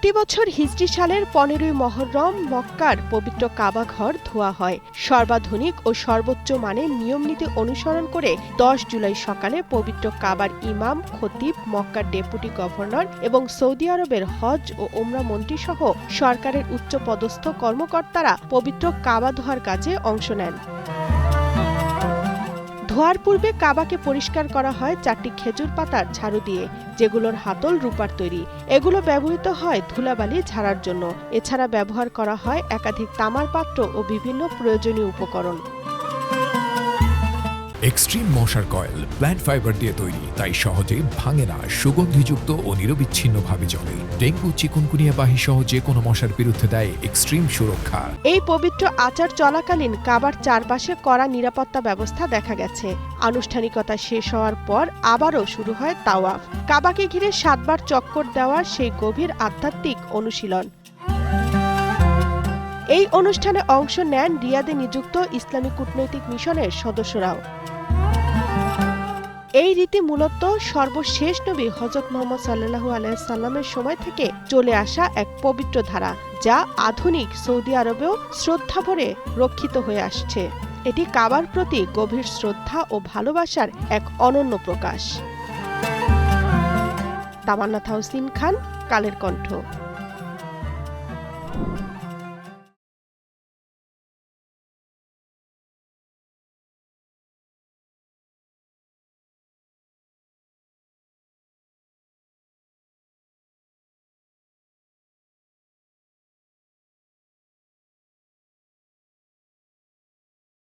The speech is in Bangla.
প্রতি বছর হিজরি সালের 15ই মুহররম মক্কার পবিত্র কাবা ঘর ধোয়া হয়। সর্বাধুনিক ও সর্বোচ্চ মানের নিয়মনীতি অনুসরণ করে 10 জুলাই সকালে পবিত্র কাবার ইমাম, খতিব, মক্কার ডেপুটি গভর্নর এবং সৌদি আরবের হজ ও ওমরা মন্ত্রীসহ সরকারের উচ্চপদস্থ কর্মকর্তারা পবিত্র কাবা ধোয়ার কাজে অংশ নেন। ধোয়ার পূর্বে কাবাকে পরিষ্কার করা হয় 4টি খেজুর পাতার ঝাড়ু দিয়ে, যেগুলোর হাতল রূপার তৈরি। এগুলো ব্যবহৃত হয় ধুলাবালি ঝাড়ার জন্য। এছাড়া ব্যবহার করা হয় একাধিক তামার পাত্র ও বিভিন্ন প্রয়োজনীয় উপকরণ। এক্সট্রিম মশার কয়েল প্ল্যান্ট ফাইবার দিয়ে তৈরি, তাই সহজে ভাঙে না, সুগন্ধিযুক্ত ও নিরবিচ্ছিন্নভাবে জ্বলে। ডেঙ্গু, চিকুনগুনিয়া বাহি সহ যে কোনো মশার বিরুদ্ধে দেয় এক্সট্রিম সুরক্ষা। এই পবিত্র আচার চলাকালীন কাবার চারপাশে কড়া নিরাপত্তা ব্যবস্থা দেখা গেছে। আনুষ্ঠানিকতা শেষ হওয়ার পর আবারও শুরু হয় তাওয়াফ, কাবাকে ঘিরে 7 বার চক্কর দেওয়ার সেই গভীর আধ্যাত্মিক অনুশীলন। এই অনুষ্ঠানে অংশ নেন রিয়াদে নিযুক্ত ইসলামী কূটনৈতিক মিশনের সদস্যরাও। এই রীতি মূলত সর্বশেষ নবী হযরত মুহাম্মদ সাল্লাল্লাহু আলাইহি সাল্লামের সময় থেকে চলে আসা এক পবিত্র ধারা, যা আধুনিক সৌদি আরবেও শ্রদ্ধাভরে রক্ষিত হয়ে আসছে। এটি কাবার প্রতি গভীর শ্রদ্ধা ও ভালোবাসার এক অনন্য প্রকাশ। তামান্না তাহসিন খান, কালের কণ্ঠ।